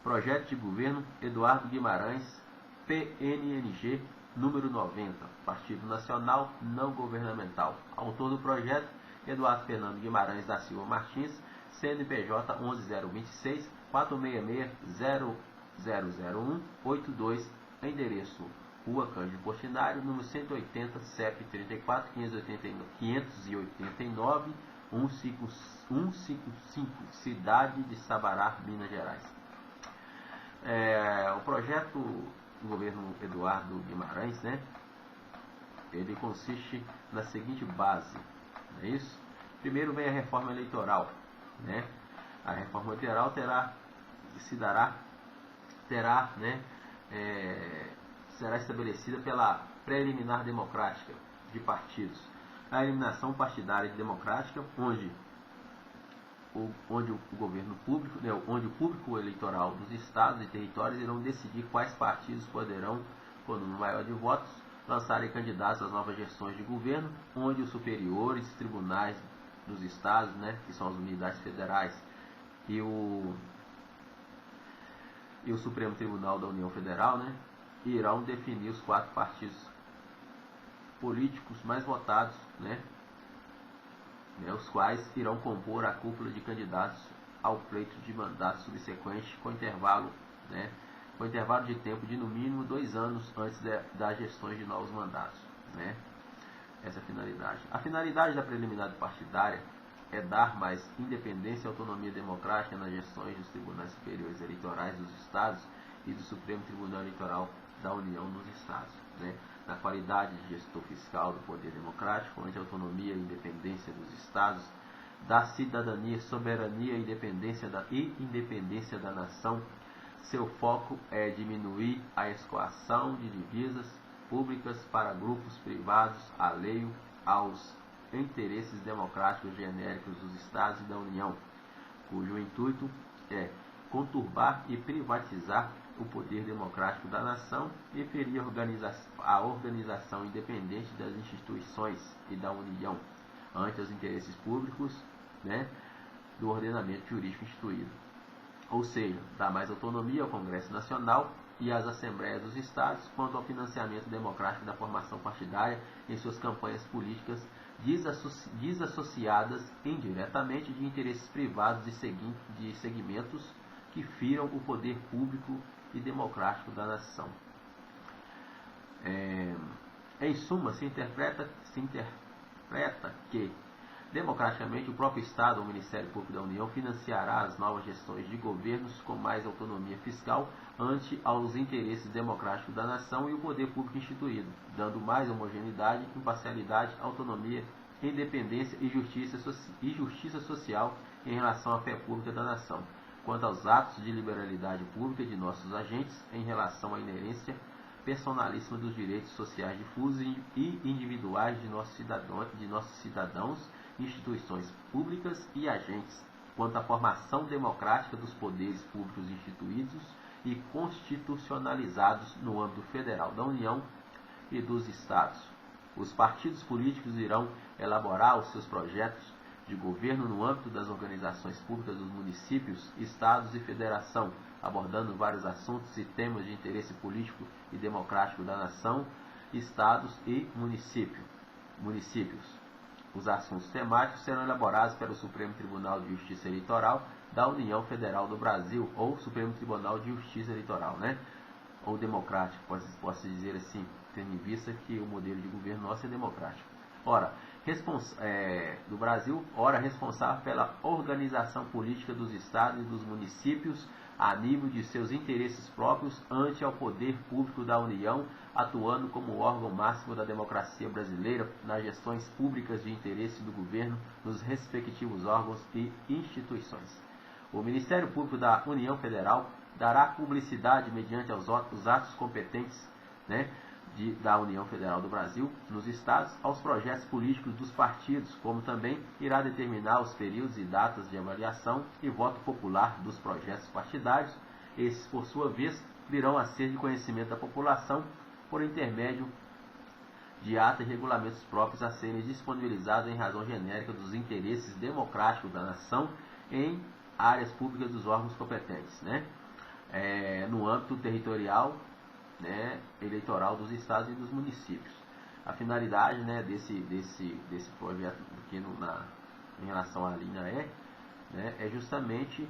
Projeto de Governo Eduardo Guimarães, PNNG, número 90, Partido Nacional Não Governamental. Autor do projeto, Eduardo Fernando Guimarães da Silva Martins, CNPJ 11026 466 000182, endereço Rua Cândido Portinari, número 180, CEP 34 589 155, cidade de Sabará, Minas Gerais. O projeto do governo Eduardo Guimarães, né, ele consiste na seguinte base, não é isso? Primeiro vem a reforma eleitoral, né? A reforma eleitoral será estabelecida pela preliminar democrática de partidos, a eliminação partidária e democrática, onde o governo público, onde o público eleitoral dos estados e territórios irão decidir quais partidos poderão, com o número maior de votos, lançarem candidatos às novas gestões de governo, onde os superiores tribunais dos estados, né, que são as unidades federais, e o Supremo Tribunal da União Federal, né, irão definir os 4 partidos políticos mais votados, né, os quais irão compor a cúpula de candidatos ao pleito de mandato subsequente com intervalo de tempo de no mínimo 2 anos antes das gestões de novos mandatos, né? Essa é a finalidade. A finalidade da preliminar partidária é dar mais independência e autonomia democrática nas gestões dos tribunais superiores eleitorais dos estados e do Supremo Tribunal Eleitoral da União nos estados, né? Na qualidade de gestor fiscal do poder democrático, onde a autonomia e independência dos estados, da cidadania, soberania e independência da nação, seu foco é diminuir a escoação de divisas públicas para grupos privados alheio aos interesses democráticos genéricos dos estados e da União, cujo intuito é conturbar e privatizar o poder democrático da nação e ferir a organização independente das instituições e da União ante os interesses públicos, né, do ordenamento jurídico instituído. Ou seja, dá mais autonomia ao Congresso Nacional e às Assembleias dos Estados quanto ao financiamento democrático da formação partidária em suas campanhas políticas desassociadas indiretamente de interesses privados de segmentos que firam o poder público e democrático da nação. Em suma, se interpreta que, democraticamente, o próprio Estado ou o Ministério Público da União financiará as novas gestões de governos com mais autonomia fiscal ante aos interesses democráticos da nação e o poder público instituído, dando mais homogeneidade, imparcialidade, autonomia, independência e justiça social em relação à fé pública da nação, quanto aos atos de liberalidade pública de nossos agentes em relação à inerência personalíssima dos direitos sociais difusos e individuais de nossos cidadãos, instituições públicas e agentes, quanto à formação democrática dos poderes públicos instituídos e constitucionalizados no âmbito federal da União e dos Estados. Os partidos políticos irão elaborar os seus projetos de governo no âmbito das organizações públicas dos municípios, estados e federação, abordando vários assuntos e temas de interesse político e democrático da nação, estados e municípios. Os assuntos temáticos serão elaborados pelo Supremo Tribunal de Justiça Eleitoral da União Federal do Brasil, ou Supremo Tribunal de Justiça Eleitoral, né? Ou democrático, posso dizer assim, tendo em vista que o modelo de governo nosso é democrático. Do Brasil, responsável pela organização política dos estados e dos municípios a nível de seus interesses próprios ante ao poder público da União, atuando como órgão máximo da democracia brasileira nas gestões públicas de interesse do governo nos respectivos órgãos e instituições. O Ministério Público da União Federal dará publicidade mediante os atos competentes, né, da União Federal do Brasil, nos estados, aos projetos políticos dos partidos, como também irá determinar os períodos e datas de avaliação e voto popular dos projetos partidários. Esses, por sua vez, virão a ser de conhecimento da população por intermédio de atas e regulamentos próprios a serem disponibilizados em razão genérica dos interesses democráticos da nação em áreas públicas dos órgãos competentes, né? no âmbito territorial, né, eleitoral dos estados e dos municípios. A finalidade, né, desse projeto aqui em relação à linha E, né, é justamente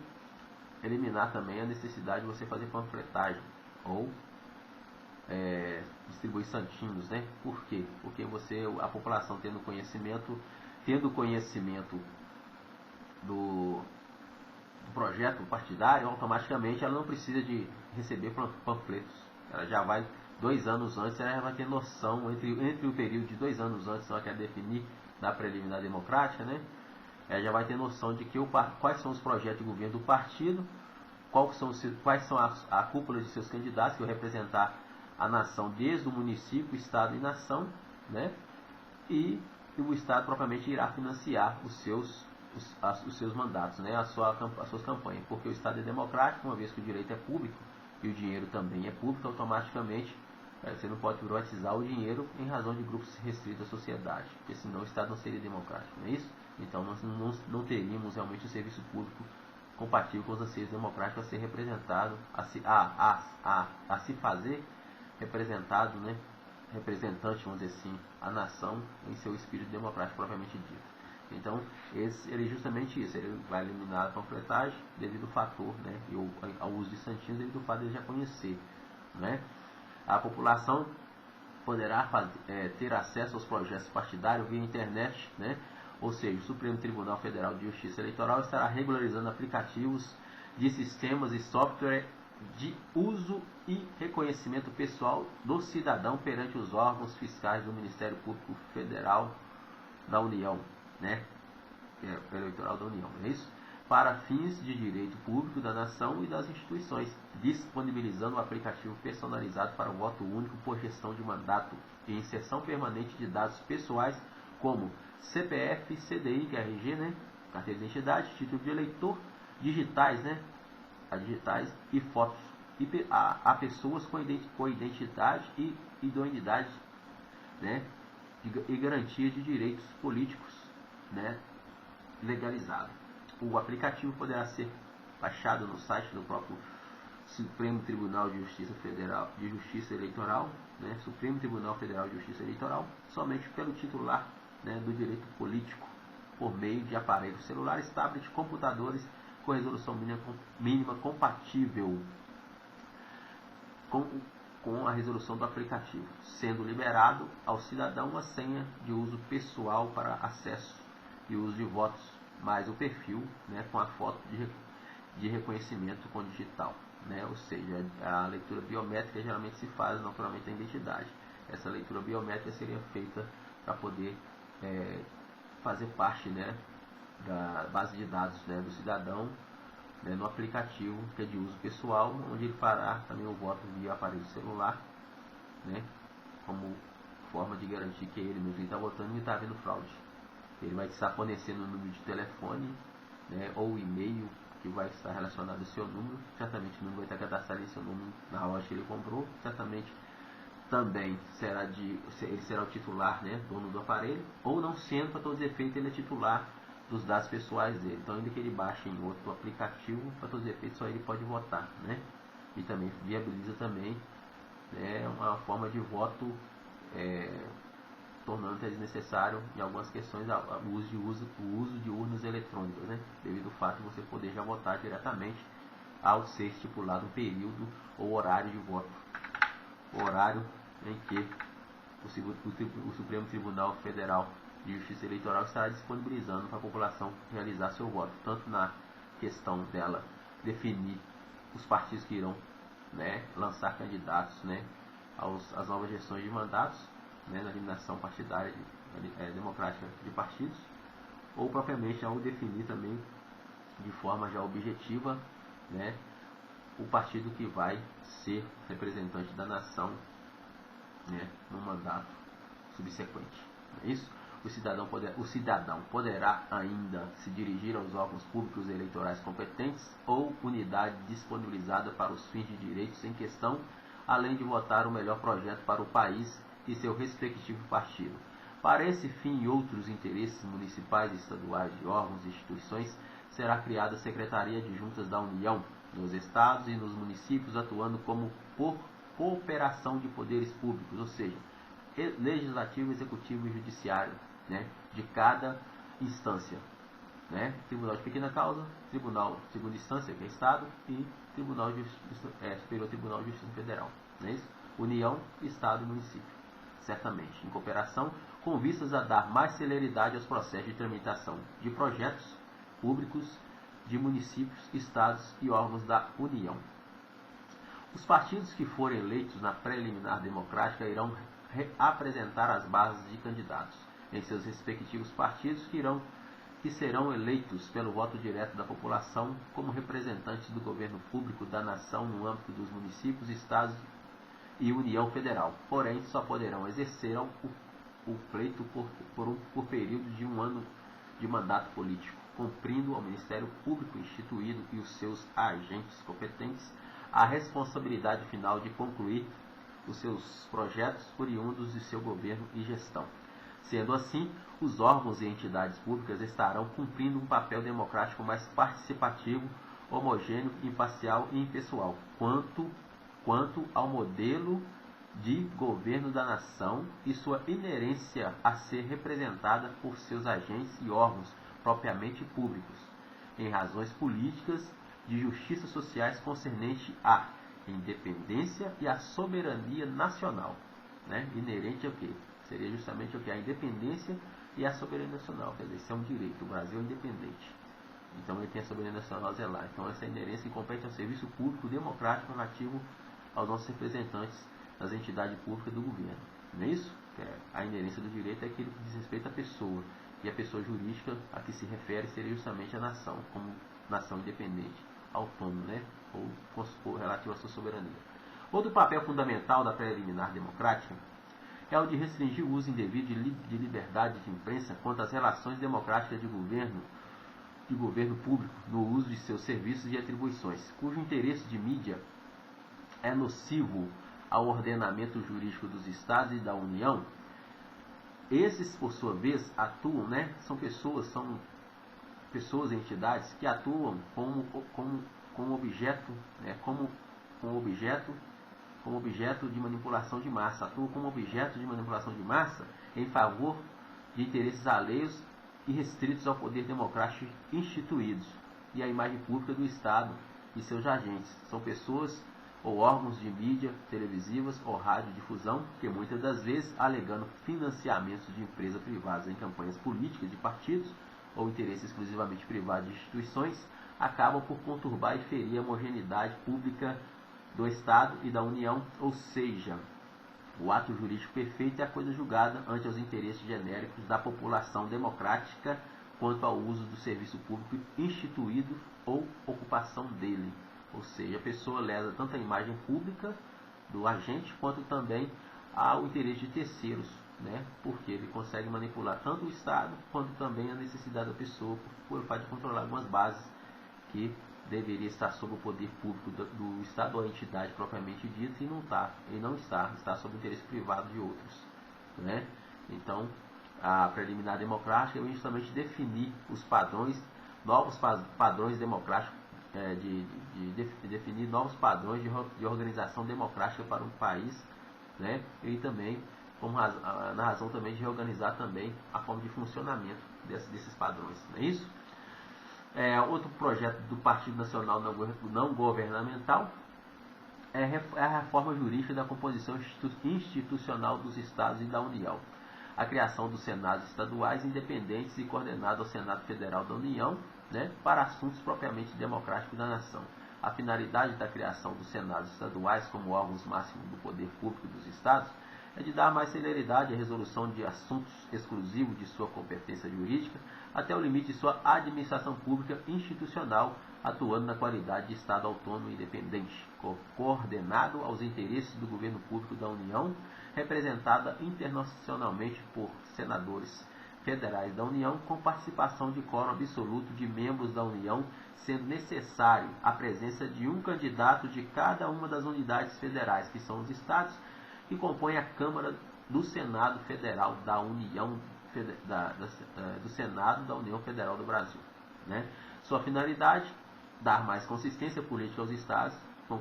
eliminar também a necessidade de você fazer panfletagem ou distribuir santinhos, né? Por quê? Porque a população tendo conhecimento do projeto partidário, automaticamente ela não precisa de receber panfletos. Ela já vai 2 anos antes, ela já vai ter noção, entre o período de 2 anos antes, ela quer definir na preliminar democrática, né? Ela já vai ter noção de quais são os projetos de governo do partido, quais são a cúpula de seus candidatos, que vão representar a nação desde o município, estado e nação, né? E o estado propriamente irá financiar os seus mandatos, né? As suas campanhas, porque o estado é democrático, uma vez que o direito é público e o dinheiro também é público, automaticamente você não pode privatizar o dinheiro em razão de grupos restritos da sociedade, porque senão o estado não seria democrático, não é isso? Então nós não teríamos realmente o serviço público compatível com os anseios democráticos a ser representado, a se fazer representado, né? Representante, vamos dizer assim, a nação em seu espírito democrático propriamente dito. Então, ele é justamente isso, ele vai eliminar a panfletagem devido ao fator, né, e ao uso de santinhos devido ao fato de ele já conhecer, né. A população poderá ter acesso aos projetos partidários via internet, né, ou seja, o Supremo Tribunal Federal de Justiça Eleitoral estará regularizando aplicativos de sistemas e software de uso e reconhecimento pessoal do cidadão perante os órgãos fiscais do Ministério Público Federal da União, né? Eleitoral da União, é isso? Para fins de direito público da nação e das instituições, disponibilizando um aplicativo personalizado para o voto único por gestão de mandato e inserção permanente de dados pessoais como CPF, CDI, que é RG, né? Carteira de identidade, título de eleitor, digitais, né? Digitais e fotos a pessoas com identidade e idoneidade, né, e garantia de direitos políticos, né, legalizado. O aplicativo poderá ser baixado no site do próprio Supremo Tribunal de Justiça Federal de Justiça Eleitoral, né, Supremo Tribunal Federal de Justiça Eleitoral, somente pelo titular, né, do direito político, por meio de aparelhos celulares, tablets, computadores com resolução mínima compatível com a resolução do aplicativo, sendo liberado ao cidadão uma senha de uso pessoal para acesso e uso de votos, mais o perfil, né, com a foto de reconhecimento com digital, né, ou seja, a leitura biométrica geralmente se faz naturalmente da identidade. Essa leitura biométrica seria feita para poder fazer parte, né, da base de dados, né, do cidadão, né, no aplicativo que é de uso pessoal, onde ele fará também o voto via aparelho celular, né, como forma de garantir que ele mesmo está votando e não está havendo fraude. Ele vai estar fornecendo o número de telefone, né, ou e-mail que vai estar relacionado ao seu número. Certamente o número vai estar cadastrado em seu número na loja que ele comprou. Certamente também ele será o titular, né, dono do aparelho, ou não sendo, para todos os efeitos, ele é titular dos dados pessoais dele. Então, ainda que ele baixe em outro aplicativo, para todos os efeitos, só ele pode votar, né? E também viabiliza também, né, uma forma de voto, tornando desnecessário em algumas questões o uso de urnas eletrônicas, né? Devido ao fato de você poder já votar diretamente ao ser estipulado um período ou horário de voto. O horário em que o Supremo Tribunal Federal de Justiça Eleitoral estará disponibilizando para a população realizar seu voto, tanto na questão dela definir os partidos que irão, né, lançar candidatos, né, às novas gestões de mandatos, né, na eliminação partidária democrática de partidos, ou propriamente ao definir também de forma já objetiva, né, o partido que vai ser representante da nação, né, no mandato subsequente. Não é isso? O cidadão poderá ainda se dirigir aos órgãos públicos eleitorais competentes ou unidade disponibilizada para os fins de direitos em questão, além de votar o melhor projeto para o país e seu respectivo partido. Para esse fim e outros interesses municipais e estaduais de órgãos e instituições, será criada a Secretaria de Juntas da União, nos estados e nos municípios, atuando como por cooperação de poderes públicos, ou seja, legislativo, executivo e judiciário, né, de cada instância, né, Tribunal de Pequena Causa, Tribunal de Segunda Instância, que é Estado, e Superior Tribunal de Justiça Federal, não é isso? União, Estado e município, certamente, em cooperação, com vistas a dar mais celeridade aos processos de tramitação de projetos públicos de municípios, estados e órgãos da União. Os partidos que forem eleitos na preliminar democrática irão apresentar as bases de candidatos em seus respectivos partidos que serão eleitos pelo voto direto da população como representantes do governo público da nação no âmbito dos municípios, estados e União Federal. Porém, só poderão exercer o pleito por período de 1 ano de mandato político, cumprindo ao Ministério Público instituído e os seus agentes competentes a responsabilidade final de concluir os seus projetos oriundos de seu governo e gestão. Sendo assim, os órgãos e entidades públicas estarão cumprindo um papel democrático mais participativo, homogêneo, imparcial e impessoal, quanto ao modelo de governo da nação e sua inerência a ser representada por seus agentes e órgãos propriamente públicos, em razões políticas de justiça sociais concernente à independência e à soberania nacional, né? Inerente ao quê? Seria justamente o que? A independência e a soberania nacional, quer dizer, isso é um direito, o Brasil é independente, então ele tem a soberania nacional a zelar, então essa inerência que compete ao serviço público democrático relativo aos nossos representantes das entidades públicas do governo, não é isso? A inerência do direito é aquilo que diz respeito à pessoa, e a pessoa jurídica a que se refere seria justamente a nação, como nação independente, autônoma, né? ou relativo à sua soberania. Outro papel fundamental da preliminar democrática é o de restringir o uso indevido de liberdade de imprensa quanto às relações democráticas de governo público no uso de seus serviços e atribuições, cujo interesse de mídia é nocivo ao ordenamento jurídico dos Estados e da União. Esses, por sua vez, atuam, né, são pessoas e entidades que atuam como objeto, né, como objeto de manipulação de massa, atuam como objeto de manipulação de massa em favor de interesses alheios e restritos ao poder democrático instituídos e à imagem pública do Estado e seus agentes. São pessoas ou órgãos de mídia, televisivas ou radiodifusão, que muitas das vezes, alegando financiamentos de empresas privadas em campanhas políticas de partidos ou interesses exclusivamente privados de instituições, acabam por conturbar e ferir a homogeneidade pública do Estado e da União, ou seja, o ato jurídico perfeito é a coisa julgada ante os interesses genéricos da população democrática quanto ao uso do serviço público instituído ou ocupação dele. Ou seja, a pessoa lesa tanto a imagem pública do agente quanto também ao interesse de terceiros, né? Porque ele consegue manipular tanto o Estado quanto também a necessidade da pessoa por fato de controlar algumas bases que deveria estar sob o poder público do Estado ou a entidade propriamente dita e não está sob o interesse privado de outros, né? Então, a preliminar democrática é justamente definir os padrões, novos padrões democráticos, definir novos padrões de organização democrática para um país, né? E também na razão também de reorganizar também a forma de funcionamento desses padrões, não é isso? Outro projeto do Partido Nacional Não Governamental é a reforma jurídica da composição institucional dos Estados e da União. A criação dos Senados estaduais independentes e coordenados ao Senado Federal da União, né, para assuntos propriamente democráticos da nação. A finalidade da criação dos Senados estaduais como órgãos máximos do poder público dos Estados é de dar mais celeridade à resolução de assuntos exclusivos de sua competência jurídica até o limite de sua administração pública institucional, atuando na qualidade de Estado autônomo e independente, coordenado aos interesses do governo público da União, representada internacionalmente por senadores federais da União, com participação de quórum absoluto de membros da União, sendo necessário a presença de um candidato de cada uma das unidades federais, que são os Estados, que compõem a Câmara do Senado Federal da União, do Senado da União Federal do Brasil, né? Sua finalidade dar mais consistência política aos estados, com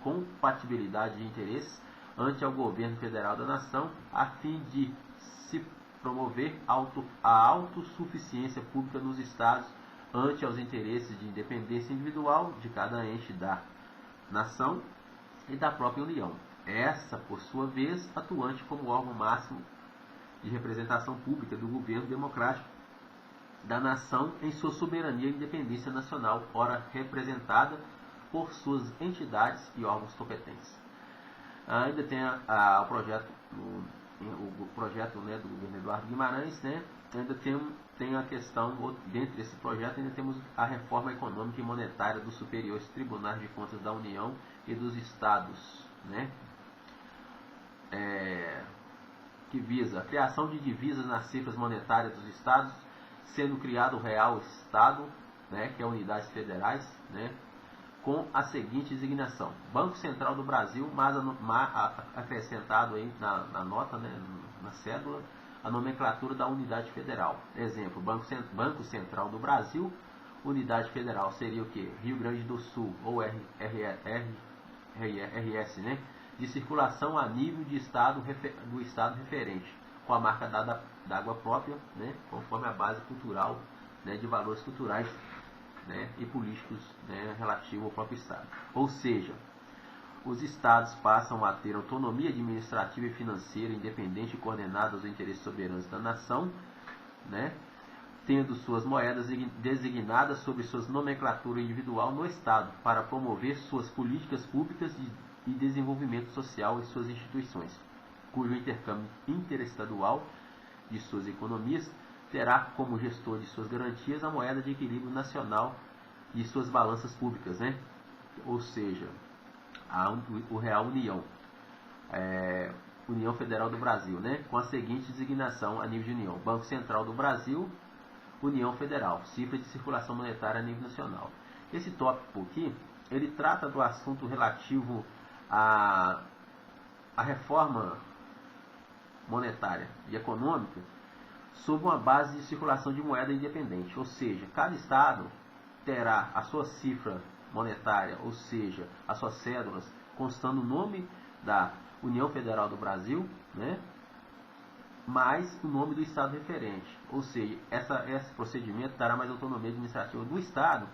compatibilidade de interesses ante ao governo federal da nação, a fim de se promover a autossuficiência pública nos estados ante aos interesses de independência individual de cada ente da nação e da própria União. Essa, por sua vez, atuante como órgão máximo de representação pública do governo democrático da nação em sua soberania e independência nacional, ora representada por suas entidades e órgãos competentes. Ainda tem o projeto né, do governo Eduardo Guimarães, né? Ainda tem a questão, dentro desse projeto ainda temos a reforma econômica e monetária dos superiores tribunais de contas da União e dos estados, né? Que visa a criação de divisas nas cifras monetárias dos estados, sendo criado o Real Estado, né, que é unidades federais, né, com a seguinte designação: Banco Central do Brasil, mas acrescentado aí na nota, né, na cédula, a nomenclatura da unidade federal. Exemplo, Banco Central do Brasil, unidade federal seria o que? Rio Grande do Sul, ou RS, né, de circulação a nível de do estado referente, com a marca d'água própria, né, conforme a base cultural, né, de valores culturais, né, e políticos, né, relativo ao próprio estado. Ou seja, os estados passam a ter autonomia administrativa e financeira independente e coordenada aos interesses soberanos da nação, né, tendo suas moedas designadas sob suas nomenclatura individual no estado, para promover suas políticas públicas e desenvolvimento social em suas instituições, cujo intercâmbio interestadual de suas economias terá como gestor de suas garantias a moeda de equilíbrio nacional de suas balanças públicas, né? Ou seja, o Real União, União Federal do Brasil, né? Com a seguinte designação a nível de União: Banco Central do Brasil, União Federal, cifra de circulação monetária a nível nacional. Esse tópico aqui, ele trata do assunto relativo à reforma monetária e econômica sob uma base de circulação de moeda independente, ou seja, cada estado terá a sua cifra monetária, ou seja, as suas cédulas, constando o nome da União Federal do Brasil, né, mais o nome do estado referente, ou seja, esse procedimento dará mais autonomia administrativa do estado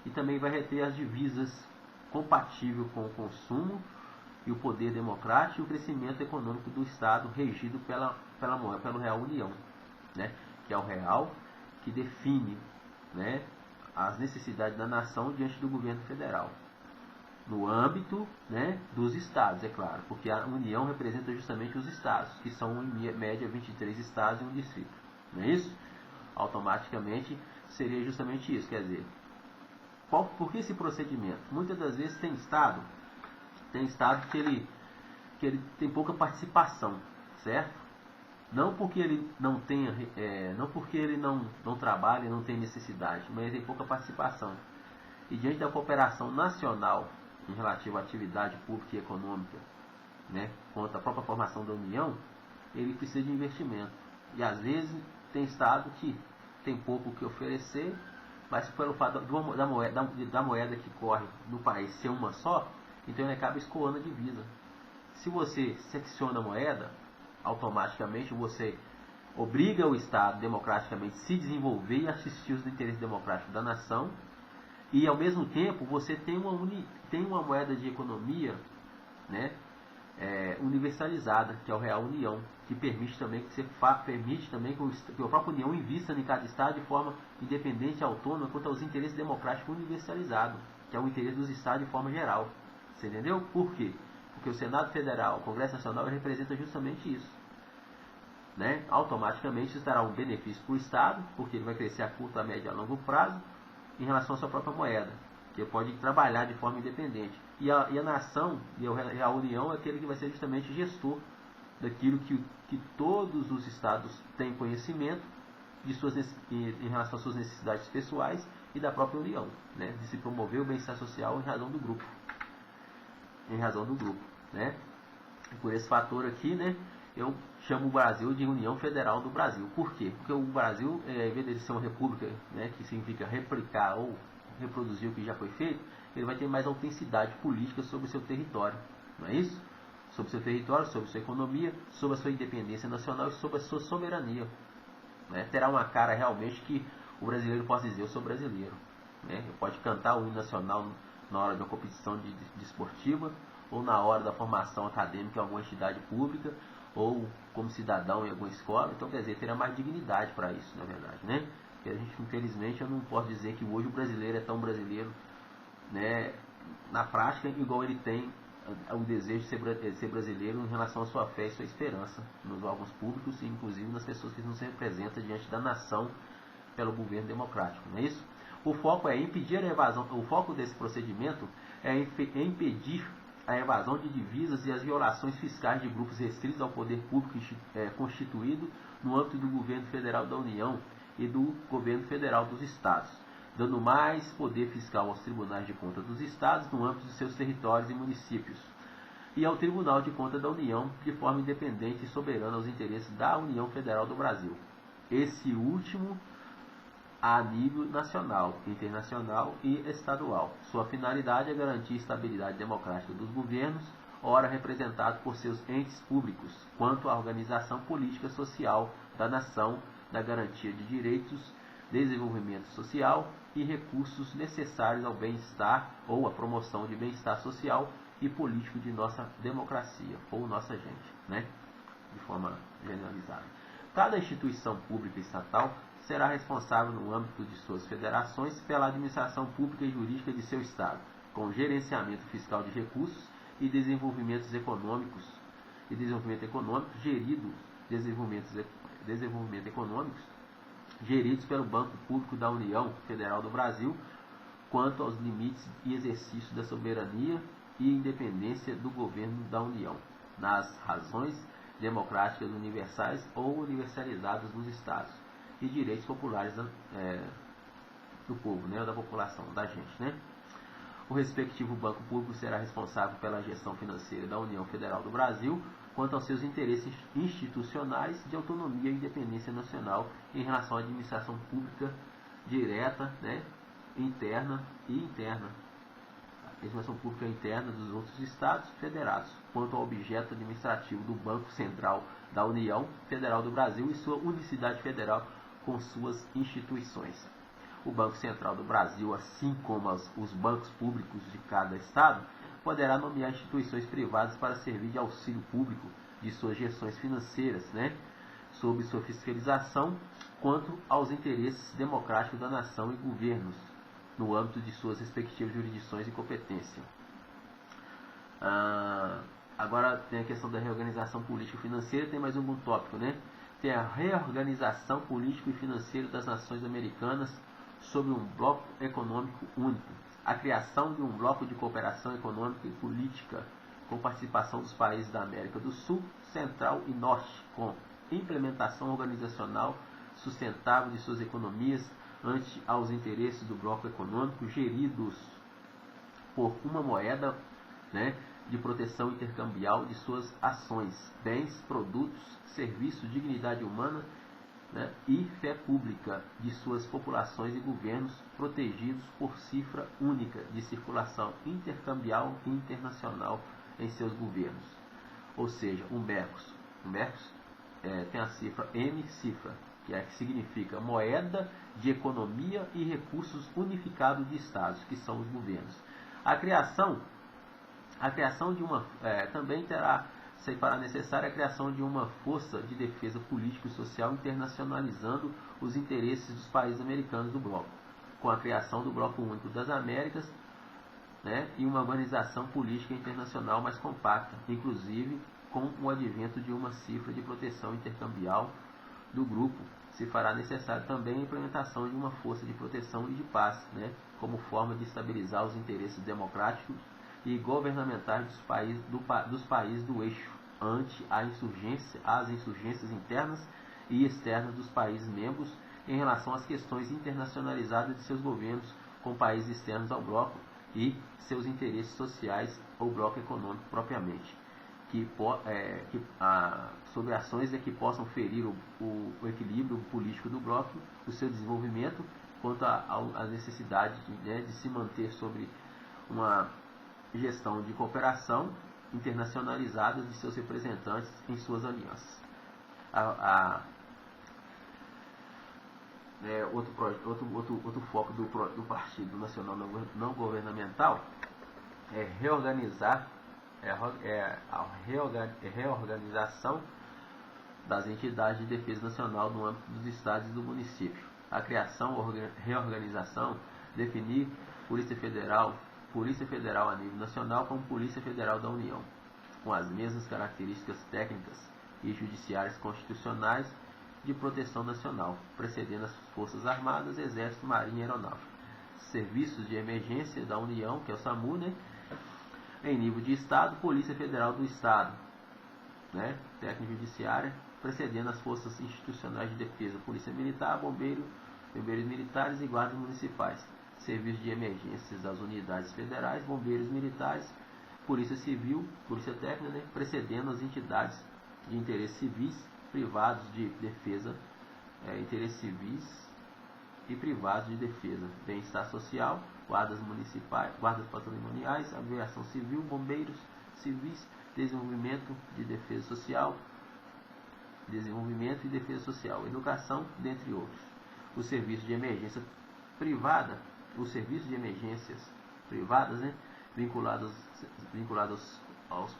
e também vai reter as divisas compatível com o consumo e o poder democrático e o crescimento econômico do estado, regido pelo Real União, né, que é o real que define, né, as necessidades da nação diante do governo federal, no âmbito, né, dos estados, é claro, porque a União representa justamente os estados, que são em média 23 estados e um distrito, não é isso? Automaticamente seria justamente isso, quer dizer, por que esse procedimento? Muitas das vezes tem estado que ele tem pouca participação, certo? Não porque ele não tenha, não porque ele não trabalha, não tem necessidade, mas ele tem pouca participação. E diante da cooperação nacional em relativo à atividade pública e econômica, né, quanto à própria formação da União, ele precisa de investimento. E às vezes tem estado que tem pouco o que oferecer, mas pelo fato da moeda que corre no país ser uma só, então ele acaba escoando a divisa. Se você secciona a moeda, automaticamente você obriga o Estado democraticamente a se desenvolver e assistir os interesses democráticos da nação, e ao mesmo tempo você tem uma moeda de economia, né, universalizada, que é o Real União, que permite também que a própria União invista em cada Estado de forma independente e autônoma quanto aos interesses democráticos universalizados, que é o interesse dos Estados de forma geral. Você entendeu? Por quê? Porque o Senado Federal, o Congresso Nacional, representa justamente isso, né? Automaticamente isso dará um benefício para o Estado, porque ele vai crescer a curto, a médio e a longo prazo em relação à sua própria moeda, que pode trabalhar de forma independente. E a nação, e a União, é aquele que vai ser justamente gestor daquilo que todos os Estados têm conhecimento em relação às suas necessidades pessoais e da própria União, né? De se promover o bem-estar social em razão do grupo. Né? E por esse fator aqui, né, eu chamo o Brasil de União Federal do Brasil. Por quê? Porque o Brasil, em vez de ser uma república, né, que significa replicar ou reproduzir o que já foi feito, ele vai ter mais autenticidade política sobre o seu território, não é isso? Sobre o seu território, sobre a sua economia, sobre a sua independência nacional e sobre a sua soberania. Né? Terá uma cara realmente que o brasileiro possa dizer: eu sou brasileiro. Né? Ele pode cantar o hino nacional na hora de uma competição desportiva, ou na hora da formação acadêmica em alguma entidade pública, ou como cidadão em alguma escola. Então, quer dizer, terá mais dignidade para isso, na verdade, né? Porque a gente, infelizmente, eu não posso dizer que hoje o brasileiro é tão brasileiro, né, na prática, igual ele tem o desejo de ser brasileiro em relação à sua fé e sua esperança nos órgãos públicos e, inclusive, nas pessoas que nos representam diante da nação pelo governo democrático, não é isso? O foco é impedir a evasão. O foco desse procedimento é impedir a evasão de divisas e as violações fiscais de grupos restritos ao poder público constituído no âmbito do governo federal da União e do governo federal dos estados, dando mais poder fiscal aos tribunais de contas dos estados no âmbito de seus territórios e municípios, e ao Tribunal de Contas da União de forma independente e soberana aos interesses da União Federal do Brasil. Esse último a nível nacional, internacional e estadual. Sua finalidade é garantir a estabilidade democrática dos governos, ora representado por seus entes públicos, quanto à organização política social da nação, da garantia de direitos, desenvolvimento social e recursos necessários ao bem-estar ou à promoção de bem-estar social e político de nossa democracia, ou nossa gente, né? De forma generalizada. Cada instituição pública estatal será responsável no âmbito de suas federações pela administração pública e jurídica de seu Estado, com gerenciamento fiscal de recursos e desenvolvimento econômico geridos pelo Banco Público da União Federal do Brasil, quanto aos limites e exercício da soberania e independência do governo da União, nas razões democráticas universais ou universalizadas dos Estados e direitos populares do povo, né, da população, da gente, né? O respectivo banco público será responsável pela gestão financeira da União Federal do Brasil, quanto aos seus interesses institucionais de autonomia e independência nacional em relação à administração pública direta, né, interna e interna, a administração pública interna dos outros estados federados, quanto ao objeto administrativo do Banco Central da União Federal do Brasil e sua unicidade federal com suas instituições. O Banco Central do Brasil, assim como os bancos públicos de cada estado, poderá nomear instituições privadas para servir de auxílio público de suas gestões financeiras, né, sob sua fiscalização, quanto aos interesses democráticos da nação e governos, no âmbito de suas respectivas jurisdições e competência. Agora tem a questão da reorganização política e financeira, tem mais um tópico, né? Tem a reorganização política e financeira das nações americanas sob um bloco econômico único, a criação de um bloco de cooperação econômica e política com participação dos países da América do Sul, Central e Norte, com implementação organizacional sustentável de suas economias ante aos interesses do bloco econômico, geridos por uma moeda, né, de proteção intercambial de suas ações, bens, produtos, serviços, dignidade humana, né, e fé pública de suas populações e governos, protegidos por cifra única de circulação intercambial e internacional em seus governos. Ou seja, o Mercos tem a cifra M cifra, que significa moeda de economia e recursos unificado de estados, que são os governos. A criação de uma também se fará necessária a criação de uma força de defesa político e social internacionalizando os interesses dos países americanos do bloco, com a criação do Bloco Único das Américas, né, e uma organização política internacional mais compacta, inclusive com o advento de uma cifra de proteção intercambial do grupo. Se fará necessário também a implementação de uma força de proteção e de paz, né, como forma de estabilizar os interesses democráticos e governamentais dos países do eixo ante as insurgências internas e externas dos países membros em relação às questões internacionalizadas de seus governos com países externos ao bloco e seus interesses sociais ou bloco econômico propriamente, sobre ações que possam ferir o equilíbrio político do bloco, o seu desenvolvimento quanto à necessidade de se manter sobre uma gestão de cooperação internacionalizada de seus representantes em suas alianças. Outro foco do Partido Nacional Não Governamental é a reorganização das entidades de defesa nacional no âmbito dos estados e do município. A criação, reorganização, definir Polícia Federal a nível nacional como Polícia Federal da União, com as mesmas características técnicas e judiciárias constitucionais de proteção nacional, precedendo as Forças Armadas, Exército, Marinha e Aeronáutica. Serviços de Emergência da União, que é o SAMU, em nível de Estado, Polícia Federal do Estado, técnica judiciária, precedendo as Forças Institucionais de Defesa, Polícia Militar, Bombeiros Militares e Guardas Municipais. Serviços de Emergências das Unidades Federais, Bombeiros Militares, Polícia Civil, Polícia Técnica, precedendo as entidades de interesses civis, privados de defesa, interesses civis e privados de defesa, bem-estar social, guardas municipais, guardas patrimoniais, aviação civil, bombeiros civis, desenvolvimento e defesa social, educação, dentre outros. O serviço de emergência privada, os serviços de emergências privadas, vinculados aos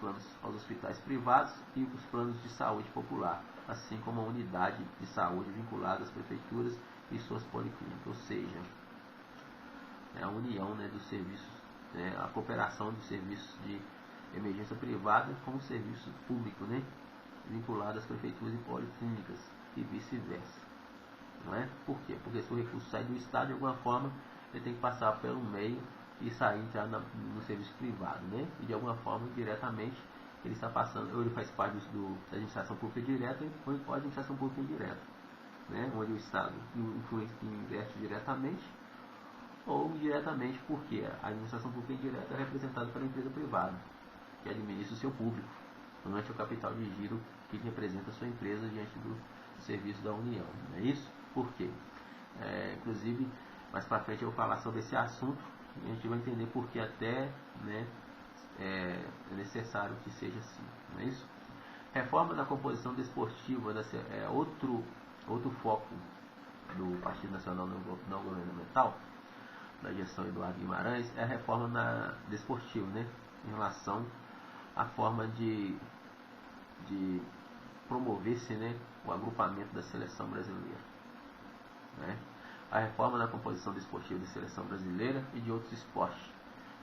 hospitais privados e os planos de saúde popular, assim como a unidade de saúde vinculada às prefeituras e suas policlínicas, ou seja, a união dos serviços, a cooperação dos serviços de emergência privada com o serviço público, vinculado às prefeituras e policlínicas e vice-versa. Não é? Por quê? Porque se o recurso sai do Estado, de alguma forma, ele tem que passar pelo meio e entrar no serviço privado, E de alguma forma, diretamente, ele está passando, ou ele faz parte da administração pública direta ou da administração pública indireta, onde o Estado investe diretamente ou indiretamente, porque a administração pública indireta é representada pela empresa privada, que administra o seu público, durante o capital de giro que representa a sua empresa diante do serviço da União. Não é isso? Por quê? Inclusive, mais para frente eu vou falar sobre esse assunto e a gente vai entender por que até é necessário que seja assim. Não é isso? Reforma da composição desportiva é outro foco do Partido Nacional Não Governamental, da gestão Eduardo Guimarães, é a reforma desportiva, em relação à forma de promover-se o agrupamento da seleção brasileira. A reforma da composição desportiva da seleção brasileira e de outros esportes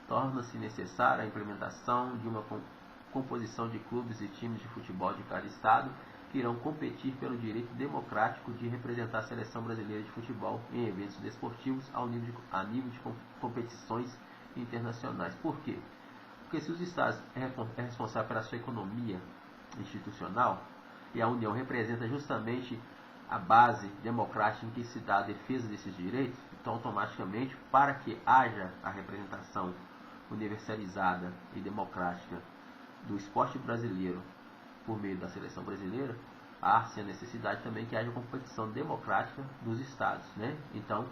torna-se necessária a implementação de uma composição de clubes e times de futebol de cada estado que irão competir pelo direito democrático de representar a seleção brasileira de futebol em eventos desportivos a nível de competições internacionais. Por quê? Porque se os estados é responsável pela sua economia institucional e a União representa justamente a base democrática em que se dá a defesa desses direitos, então automaticamente, para que haja a representação universalizada e democrática do esporte brasileiro por meio da seleção brasileira, há-se a necessidade também que haja competição democrática dos estados. Então,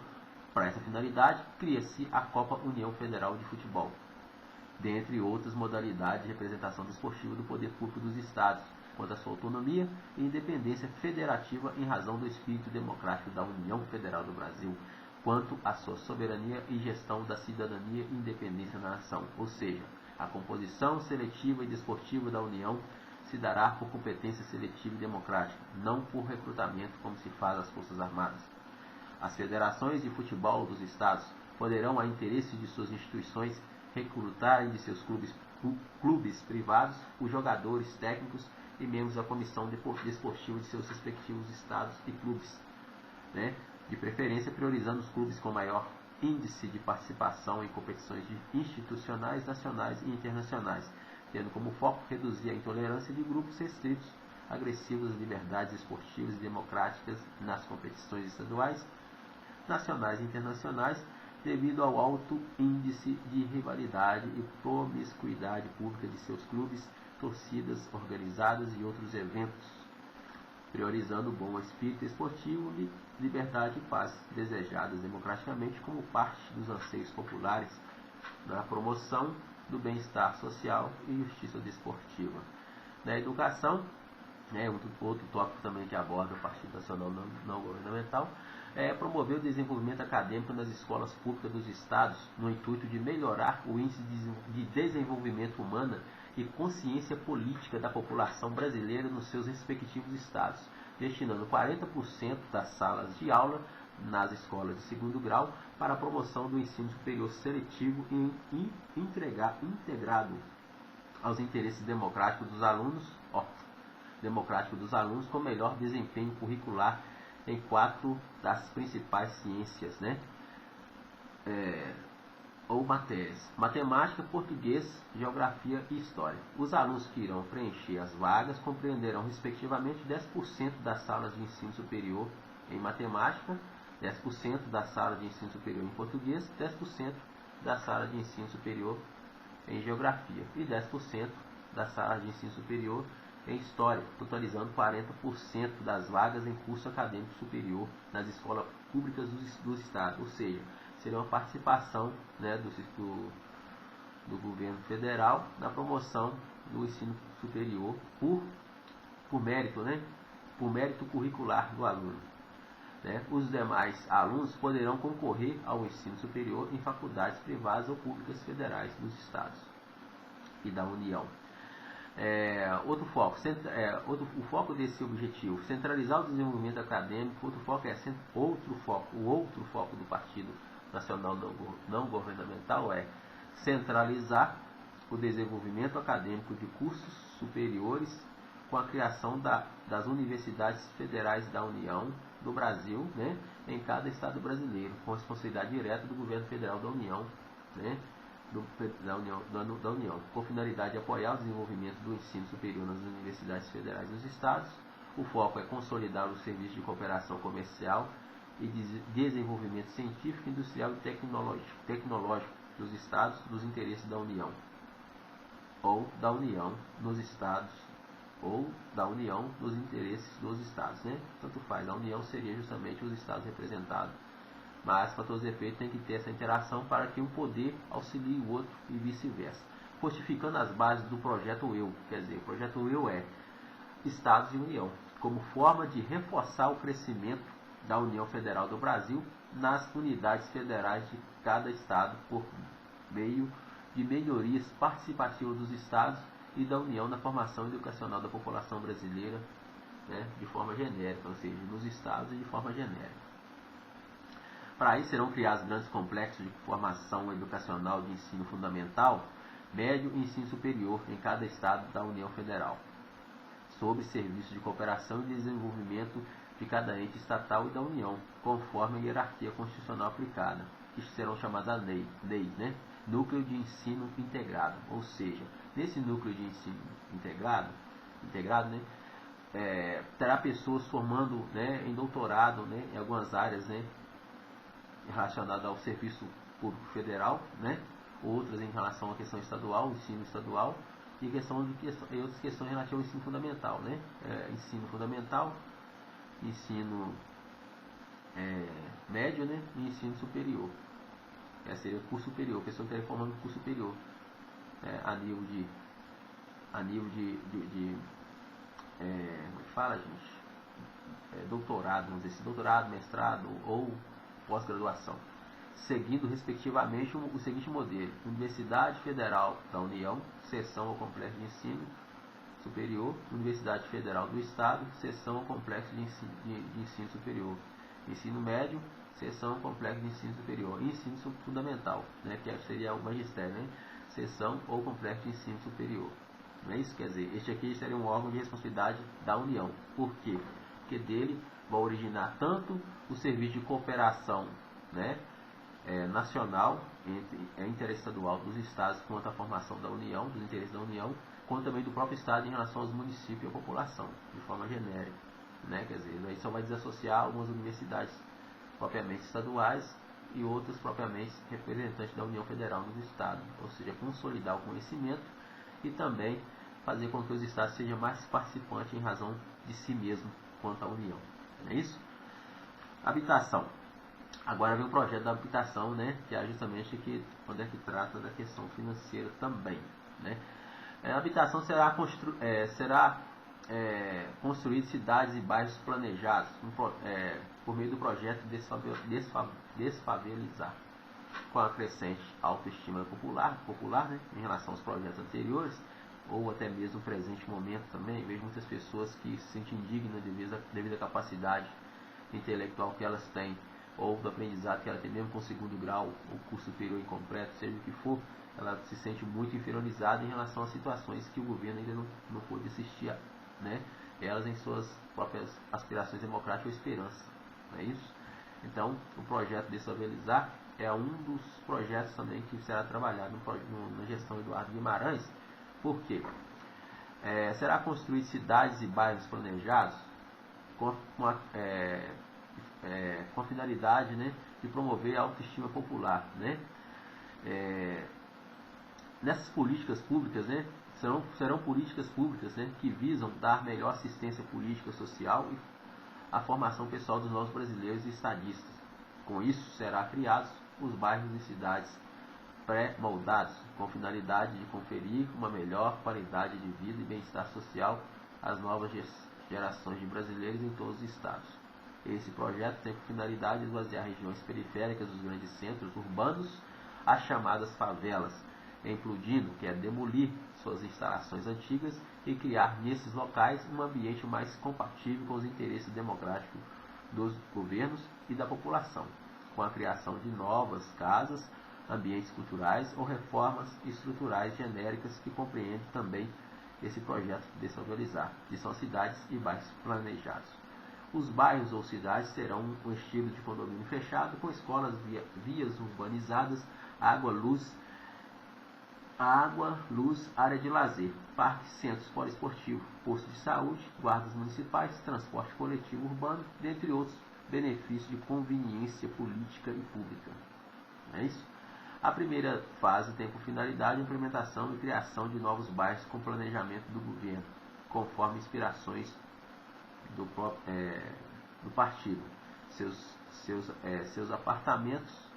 para essa finalidade, cria-se a Copa União Federal de Futebol, dentre outras modalidades de representação desportiva do poder público dos estados, quanto à sua autonomia e independência federativa em razão do espírito democrático da União Federal do Brasil, quanto à sua soberania e gestão da cidadania e independência da nação. Ou seja, a composição seletiva e desportiva da União se dará por competência seletiva e democrática, não por recrutamento como se faz às Forças Armadas. As federações de futebol dos estados poderão, a interesse de suas instituições, recrutarem de seus clubes privados os jogadores técnicos e membros da comissão desportiva de seus respectivos estados e clubes, de preferência priorizando os clubes com maior índice de participação em competições institucionais, nacionais e internacionais, tendo como foco reduzir a intolerância de grupos restritos, agressivos às liberdades esportivas e democráticas nas competições estaduais, nacionais e internacionais, devido ao alto índice de rivalidade e promiscuidade pública de seus clubes, torcidas organizadas e outros eventos priorizando o bom espírito esportivo, liberdade e paz, desejadas democraticamente como parte dos anseios populares na promoção do bem-estar social e justiça desportiva. Na educação, outro tópico também que aborda o Partido Nacional Não Governamental, é promover o desenvolvimento acadêmico nas escolas públicas dos estados, no intuito de melhorar o índice de desenvolvimento humano e consciência política da população brasileira nos seus respectivos estados, destinando 40% das salas de aula nas escolas de segundo grau para a promoção do ensino superior seletivo e integrado aos interesses democráticos dos alunos com melhor desempenho curricular em 4 das principais ciências, ou matérias: matemática, português, geografia e história. Os alunos que irão preencher as vagas compreenderão respectivamente 10% das salas de ensino superior em matemática, 10% da sala de ensino superior em português, 10% da sala de ensino superior em geografia e 10% da sala de ensino superior em história, totalizando 40% das vagas em curso acadêmico superior nas escolas públicas do estado, ou seja, seria uma participação do governo federal na promoção do ensino superior por mérito, por mérito curricular do aluno. Os demais alunos poderão concorrer ao ensino superior em faculdades privadas ou públicas federais dos estados e da União. O foco desse objetivo, centralizar o desenvolvimento acadêmico. O outro foco do Partido Nacional Não Governamental é centralizar o desenvolvimento acadêmico de cursos superiores com a criação das universidades federais da União do Brasil, em cada estado brasileiro, com responsabilidade direta do governo federal da União, da União, com finalidade de apoiar o desenvolvimento do ensino superior nas universidades federais dos estados. O foco é consolidar o serviço de cooperação comercial e de desenvolvimento científico, industrial e tecnológico dos estados dos interesses da União, ou da União nos estados, ou da União nos interesses dos estados, Tanto faz, a União seria justamente os estados representados, mas para todos os efeitos tem que ter essa interação para que um poder auxilie o outro e vice-versa, fortificando as bases do projeto EU. Quer dizer, o projeto EU é Estados e União, como forma de reforçar o crescimento da União Federal do Brasil nas unidades federais de cada estado por meio de melhorias participativas dos estados e da União na formação educacional da população brasileira, de forma genérica, ou seja, nos estados e de forma genérica. Para isso serão criados grandes complexos de formação educacional de ensino fundamental, médio e ensino superior em cada estado da União Federal, sob serviço de cooperação e desenvolvimento de cada ente estatal e da União, conforme a hierarquia constitucional aplicada, que serão chamadas leis, Núcleo de Ensino Integrado. Ou seja, nesse núcleo de ensino integrado, terá pessoas formando, em doutorado, em algumas áreas, relacionadas ao serviço público federal, outras em relação à questão estadual, ensino estadual, e outras questões relativas ao ensino fundamental, ensino fundamental, ensino médio, e ensino superior. Esse seria o curso superior, a pessoa que está formando o curso superior, a nível de como é que fala, gente? Doutorado, vamos dizer assim, doutorado, mestrado ou pós-graduação, seguindo respectivamente o seguinte modelo: Universidade Federal da União, seção ou complexo de ensino superior; Universidade Federal do Estado, seção ou complexo de ensino superior; ensino médio, seção ou complexo de ensino superior; e ensino fundamental, que seria o magistério, seção ou complexo de ensino superior. Não é isso? Quer dizer, este aqui seria um órgão de responsabilidade da União. Por quê? Porque dele vai originar tanto o serviço de cooperação, nacional, interestadual dos estados, quanto a formação da União, dos interesses da União, quanto também do próprio estado em relação aos municípios e à população, de forma genérica. Quer dizer, aí só vai desassociar algumas universidades propriamente estaduais e outras propriamente representantes da União Federal nos estados, ou seja, consolidar o conhecimento e também fazer com que os estados sejam mais participantes em razão de si mesmo, quanto à União. Não é isso? Habitação. Agora vem o projeto da habitação, né, que é justamente aqui onde é que trata da questão financeira também. Né? A habitação será construída cidades e bairros planejados por meio do projeto Desfavelizar, com a crescente autoestima popular, né, em relação aos projetos anteriores, ou até mesmo no presente momento também. Vejo muitas pessoas que se sentem indignas devido à capacidade intelectual que elas têm, ou do aprendizado que ela tem, mesmo com segundo grau ou curso superior incompleto, seja o que for, ela se sente muito inferiorizada em relação às situações que o governo ainda não pôde assistir, né, elas em suas próprias aspirações democráticas ou esperança. Não é isso? Então, o projeto Desfavelizar é um dos projetos também que será trabalhado na gestão Eduardo Guimarães. Por quê? Será construído cidades e bairros planejados com a finalidade, né, de promover a autoestima popular. Né? Nessas políticas públicas, né, serão políticas públicas, né, que visam dar melhor assistência política, social e a formação pessoal dos novos brasileiros e estadistas. Com isso, será criados os bairros e cidades pré-moldados, com finalidade de conferir uma melhor qualidade de vida e bem-estar social às novas gerações de brasileiros em todos os estados. Esse projeto tem por finalidade esvaziar regiões periféricas dos grandes centros urbanos, as chamadas favelas, implodindo, que é demolir suas instalações antigas e criar nesses locais um ambiente mais compatível com os interesses democráticos dos governos e da população, com a criação de novas casas, ambientes culturais ou reformas estruturais genéricas que compreendem também esse projeto de Desfavelizar, que são cidades e bairros planejados. Os bairros ou cidades terão um estilo de condomínio fechado, com escolas, vias urbanizadas, água, luz, área de lazer, parques, centros poliesportivos, postos de saúde, guardas municipais, transporte coletivo urbano, dentre outros benefícios de conveniência política e pública. Não é isso? A primeira fase tem por finalidade a implementação e criação de novos bairros com planejamento do governo, conforme inspirações do partido. Seus apartamentos,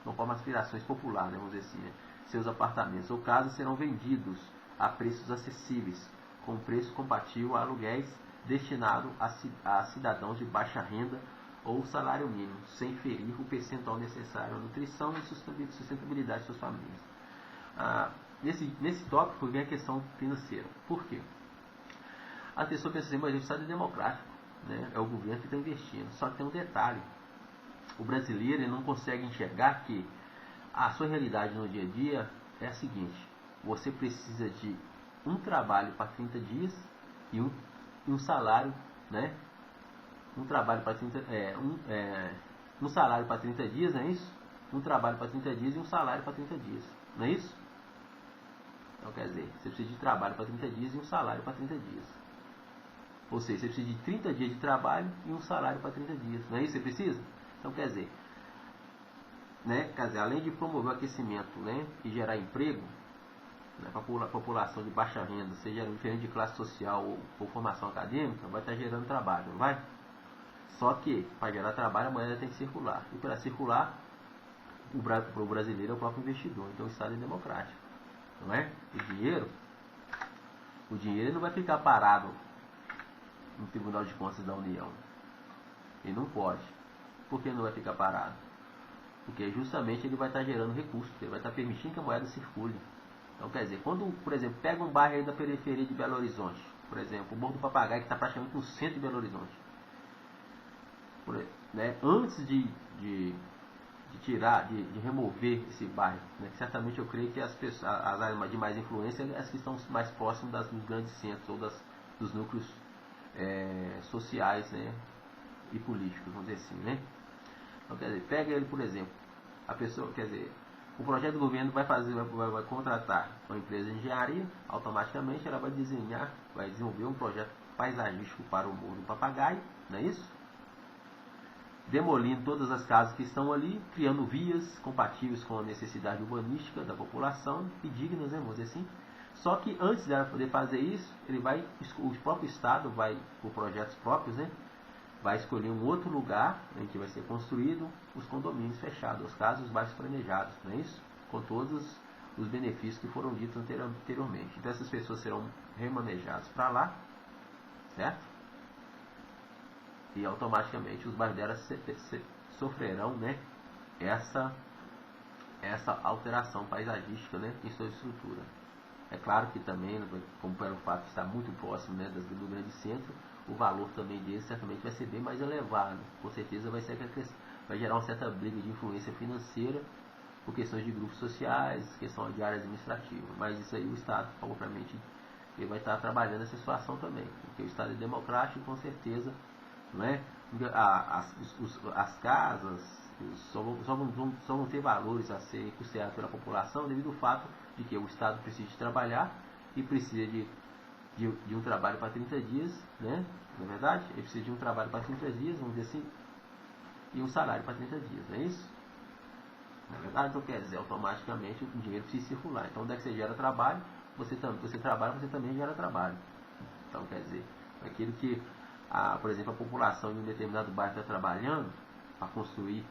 conforme aspirações populares, vamos dizer assim, né? Seus apartamentos ou casas serão vendidos a preços acessíveis, com preço compatível a aluguéis destinado a cidadãos de baixa renda ou salário mínimo, sem ferir o percentual necessário à nutrição e sustentabilidade de suas famílias. Nesse tópico vem a questão financeira. Por quê? A pessoa pensa assim, mas o Estado é democrático, né? É o governo que está investindo. Só que tem um detalhe: o brasileiro ele não consegue enxergar que a sua realidade no dia a dia é a seguinte: você precisa de um trabalho para 30 dias e um salário, né? Um trabalho para 30 um salário para 30 dias, não é isso? Um trabalho para 30 dias e um salário para 30 dias, não é isso? Então quer dizer, você precisa de trabalho para 30 dias e um salário para 30 dias. Ou seja, você precisa de 30 dias de trabalho e um salário para 30 dias, não é isso que você precisa? Então quer dizer, além de promover o aquecimento, né, e gerar emprego, né, para a população de baixa renda, seja diferente de classe social ou formação acadêmica, vai estar gerando trabalho, não vai? Só que, para gerar trabalho, a moeda tem que circular. E para circular, o brasileiro é o próprio investidor. Então o Estado é democrático, não é? O dinheiro não vai ficar parado no Tribunal de Contas da União. Ele não pode. Por que não vai ficar parado? Porque justamente ele vai estar gerando recursos, ele vai estar permitindo que a moeda circule. Então quer dizer, quando, por exemplo, pega um bairro aí da periferia de Belo Horizonte, por exemplo, o Morro do Papagaio, que está praticamente no centro de Belo Horizonte, né, antes de remover esse bairro, né, certamente eu creio que as áreas de mais influência as que estão mais próximas dos grandes centros ou dos núcleos sociais, né, e políticos, vamos dizer assim, né? Então, quer dizer, pega ele, por exemplo, a pessoa, quer dizer, o projeto do governo vai contratar uma empresa de engenharia, automaticamente ela vai desenvolver um projeto paisagístico para o Morro do Papagaio, não é isso? Demolindo todas as casas que estão ali, criando vias compatíveis com a necessidade urbanística da população e dignas, né, vamos dizer assim, Só que antes dela poder fazer isso, o próprio Estado vai, por projetos próprios, né, vai escolher um outro lugar em que vai ser construído os condomínios fechados, os casos, os bairros planejados, não é isso? Com todos os benefícios que foram ditos anteriormente. Então essas pessoas serão remanejadas para lá, certo? E automaticamente os bairros delas sofrerão, né, essa alteração paisagística, né, em sua estrutura. É claro que também, como pelo fato de estar muito próximo, né, do grande centro, o valor também dele certamente vai ser bem mais elevado. Com certeza vai gerar uma certa briga de influência financeira por questões de grupos sociais, questão de área administrativa. Mas isso aí o Estado, propriamente, ele vai estar trabalhando essa situação também. Porque o Estado é democrático, com certeza, não é? As casas só vão ter valores a serem custeados pela população devido ao fato de que o Estado precisa de trabalhar e precisa de um trabalho para 30 dias, né? Não é verdade? Ele precisa de um trabalho para 30 dias, vamos dizer assim, e um salário para 30 dias, não é isso? Na verdade, então quer dizer, automaticamente o dinheiro precisa circular. Então, onde é que você gera trabalho, você trabalha, você também gera trabalho. Então, quer dizer, aquilo que, por exemplo, a população de um determinado bairro está trabalhando para construir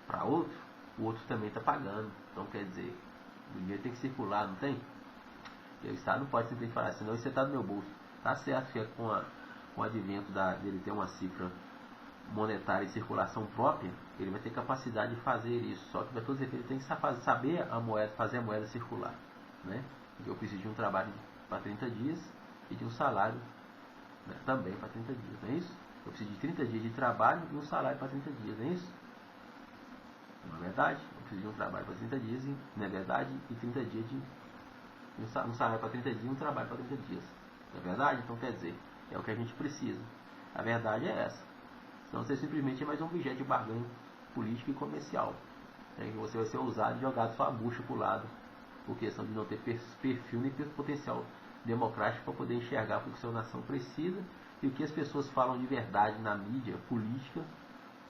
para outro, o outro também está pagando. Então, quer dizer, o dinheiro tem que circular, não tem? E o Estado não pode simplesmente falar assim, não, isso está no meu bolso. Tá certo que com o advento dele ter uma cifra monetária e circulação própria, ele vai ter capacidade de fazer isso. Só que para todos os efeitos ele tem que saber fazer a moeda circular, né? Porque eu preciso de um trabalho para 30 dias e de um salário, né, também para 30 dias, não é isso? Eu preciso de 30 dias de trabalho e um salário para 30 dias, não é isso? Não é verdade? Eu preciso de um trabalho para 30 dias, não é verdade? E 30 dias de um salário para 30 dias e um trabalho para 30 dias. Não é verdade? Então quer dizer, é o que a gente precisa. A verdade é essa. Senão você simplesmente é mais um objeto de barganha político e comercial. Né? Que você vai ser usado e jogado sua bucha para o lado, por questão de não ter perfil nem potencial democrático para poder enxergar o que a sua nação precisa e o que as pessoas falam de verdade na mídia política,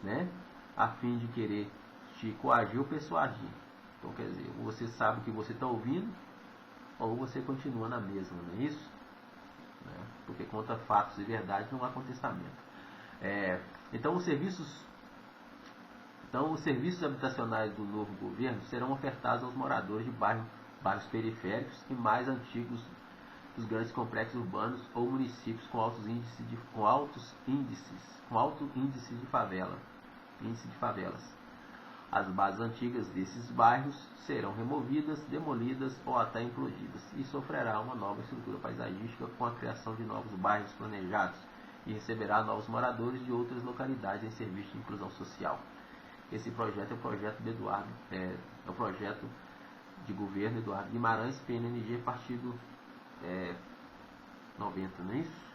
né? A fim de querer te coagir ou persuadir. Então quer dizer, ou você sabe o que você está ouvindo, ou você continua na mesma, não é isso? Né? Porque contra fatos e verdade não há contestamento. Então os serviços habitacionais do novo governo serão ofertados aos moradores de bairros periféricos e mais antigos dos grandes complexos urbanos ou municípios com alto índice de favelas. As bases antigas desses bairros serão removidas, demolidas ou até implodidas e sofrerá uma nova estrutura paisagística com a criação de novos bairros planejados e receberá novos moradores de outras localidades em serviço de inclusão social. Esse projeto é o projeto de Eduardo, é o projeto de governo Eduardo Guimarães, PNNG, partido 90, não é isso?